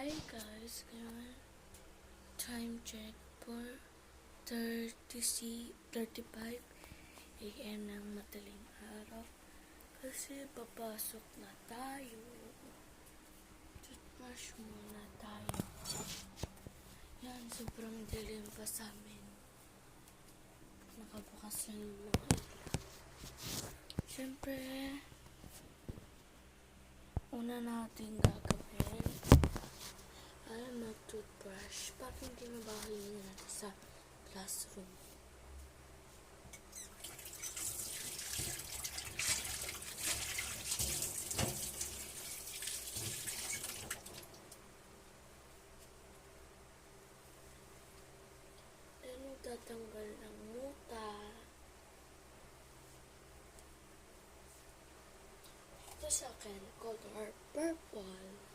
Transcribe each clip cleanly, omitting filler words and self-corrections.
Hi guys, ngayon time check for 35 AM ng madaling araw kasi papasok na tayo. Toothbrush muna tayo. Yan, sobrang dilim pa sa amin. Nakabukas lang yung mga ilaw. Siyempre, una natin gagawin ay mag-toothbrush para hindi mabahay natin sa classroom. Then, tatanggal ng muta. Ito sa akin, color purple.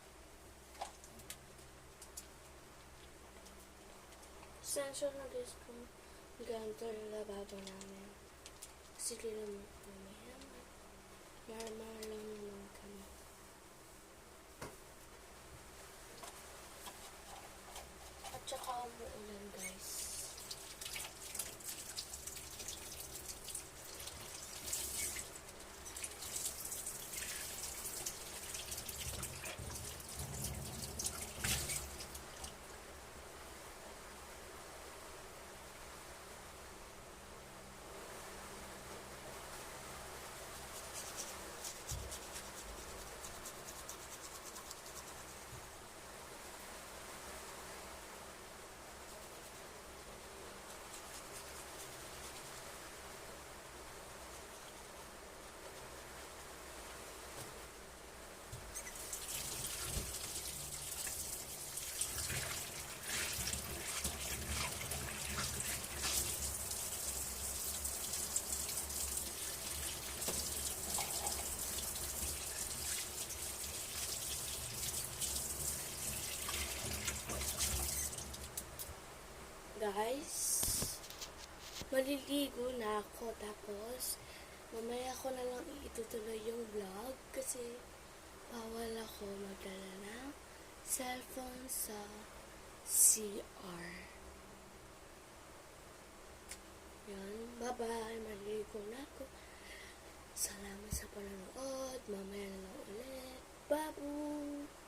Essential na guys kung ganito yung lababo namin. Kasi naman kami. Marmar lang naman kami. At saka umuulan guys. Guys, maliligo na ako tapos mamaya ko na lang itutuloy yung vlog kasi bawal ako magdala ng cellphone sa CR. Yan, bye-bye, maliligo na ako. Salamat sa panonood, mamaya na lang ulit. Babu!